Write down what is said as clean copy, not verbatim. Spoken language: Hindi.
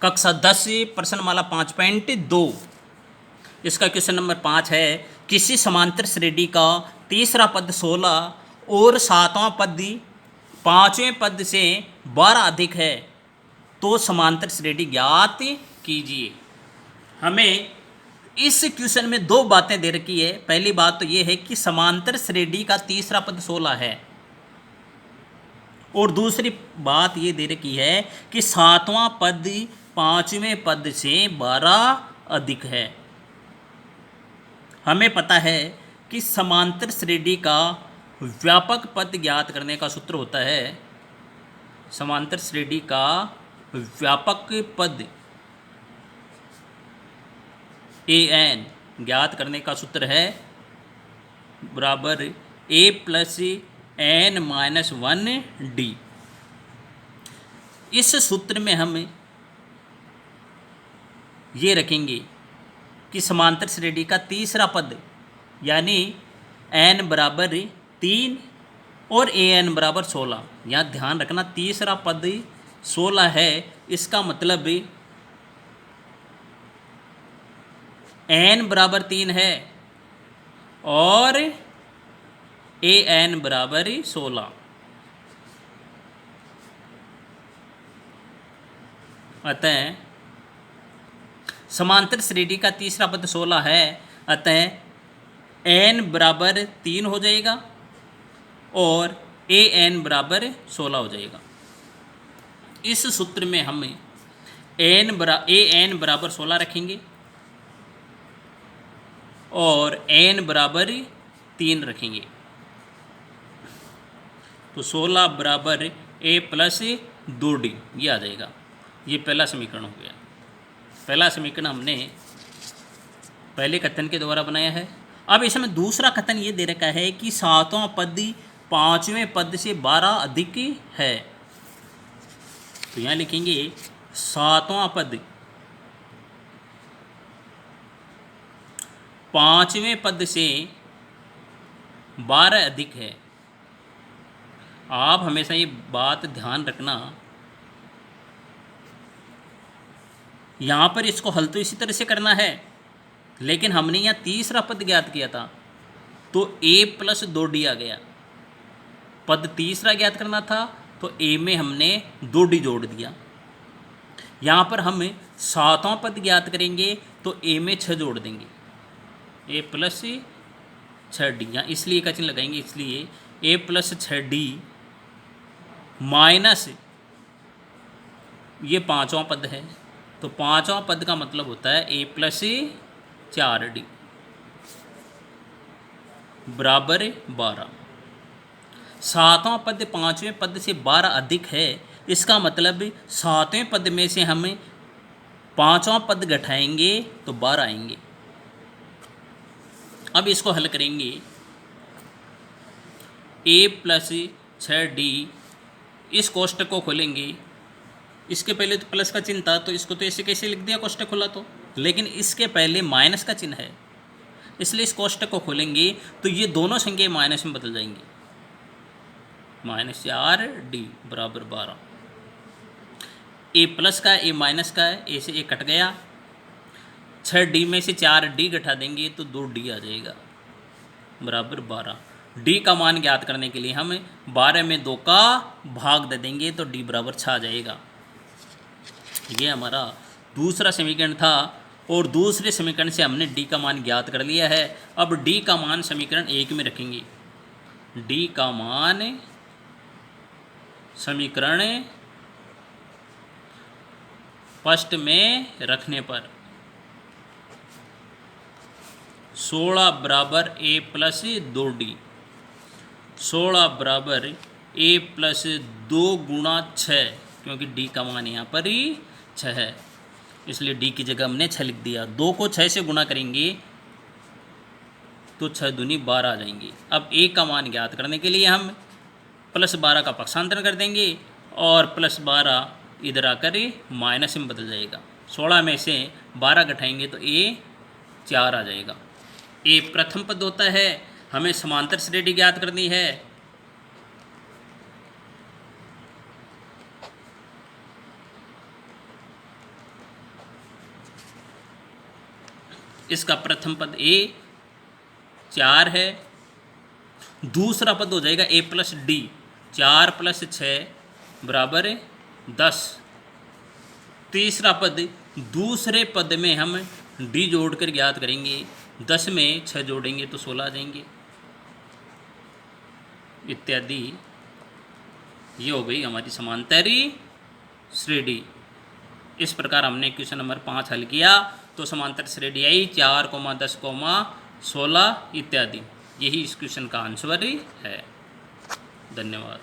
कक्षा 10 प्रश्नमाला 5.2। इसका क्वेश्चन नंबर 5 है, किसी समांतर श्रेणी का तीसरा पद 16 और सातवां पद पांचवें पद से 12 अधिक है तो समांतर श्रेणी ज्ञात कीजिए। हमें इस क्वेश्चन में दो बातें दे रखी है। पहली बात तो ये है कि समांतर श्रेणी का तीसरा पद 16 है, और दूसरी बात ये दे रखी है कि सातवां पद पांचवें पद से 12 अधिक है। हमें पता है कि समांतर श्रेणी का व्यापक पद ज्ञात करने का सूत्र होता है, समांतर श्रेणी का व्यापक पद an ज्ञात करने का सूत्र है बराबर a plus n minus 1d। इस सूत्र में हम ये रखेंगे कि समांतर श्रेणी का तीसरा पद यानी n बराबर 3 और an बराबर 16। यहाँ ध्यान रखना तीसरा पद 16 है, इसका मतलब n बराबर 3 है और an बराबर 16। अतः समांतर श्रेणी का तीसरा पद 16 है, अतः n बराबर 3 हो जाएगा और an बराबर 16 हो जाएगा। इस सूत्र में हम an बराबर 16 रखेंगे और n बराबर 3 रखेंगे, तो 16 बराबर a प्लस 2d ये आ जाएगा। ये पहला समीकरण हो गया। पहला समीकरण हमने पहले कथन के द्वारा बनाया है। अब इसमें दूसरा कथन ये दे रखा है कि सातवां पद पांचवें पद से 12 अधिक है, तो यहाँ लिखेंगे सातवां पद पांचवें पद से 12 अधिक है। आप हमेशा ये बात ध्यान रखना, यहाँ पर इसको हल तो इसी तरह से करना है, लेकिन हमने यहाँ तीसरा पद ज्ञात किया था तो a प्लस 2d आ गया। पद तीसरा ज्ञात करना था तो a में हमने 2d जोड़ दिया। यहाँ पर हम सातवां पद ज्ञात करेंगे तो a में 6 जोड़ देंगे, a प्लस 6d। यहाँ इसलिए का चिन्ह लगाएंगे, इसलिए a प्लस 6d माइनस ये पांचवां पद है, तो पांचवां पद का मतलब होता है a प्लस 4d बराबर 12। सातवां पद पांचवें पद से 12 अधिक है, इसका मतलब सातवें पद में से हम पांचवां पद घटाएंगे तो 12 आएंगे। अब इसको हल करेंगे, a प्लस 6d इस कोष्टक को खोलेंगे। इसके पहले तो प्लस का चिन्ह था तो इसको तो ऐसे कैसे लिख दिया कोष्टक खोला तो, लेकिन इसके पहले माइनस का चिन्ह है, इसलिए इस कोष्टक को खोलेंगे तो ये दोनों संख्या माइनस में बदल जाएंगी। -4d बराबर 12। a प्लस का a माइनस का है, a से a कट गया, 6d में से 4d घटा देंगे तो 2d आ जाएगा बराबर 12। d का मान ज्ञात करने के लिए हम 12 में 2 का भाग दे देंगे तो d बराबर 6 आ जाएगा। ये हमारा दूसरा समीकरण था और दूसरे समीकरण से हमने d का मान ज्ञात कर लिया है। अब d का मान समीकरण 1 में रखेंगे। d का मान समीकरण फर्स्ट में रखने पर 16 बराबर a प्लस 2d, 16 बराबर a प्लस 2 गुणा 6, क्योंकि d का मान यहाँ पर ही 6 है, इसलिए d की जगह हमने 6 लिख दिया। 2 को 6 से गुणा करेंगे तो 6 दूनी 12 आ जाएंगी। अब a का मान ज्ञात करने के लिए हम प्लस 12 का पक्षांतर कर देंगे और प्लस 12 इधर आकर माइनस में बदल जाएगा। 16 में से 12 घटाएंगे तो a 4 आ जाएगा। a प्रथम पद होता है, हमें समांतर श्रेणी ज्ञात करनी है। इसका प्रथम पद a 4 है, दूसरा पद हो जाएगा a प्लस डी, 4 प्लस 6 बराबर 10। तीसरा पद, दूसरे पद में हम d जोड़कर ज्ञात करेंगे, 10 में 6 जोड़ेंगे तो 16 आ जाएंगे इत्यादि। ये हो गई हमारी समांतरी श्रेणी। इस प्रकार हमने क्वेश्चन नंबर 5 हल किया। तो समांतर श्रेणी आई 4, 10, 16 इत्यादि। यही इस क्वेश्चन का आंसर है। धन्यवाद।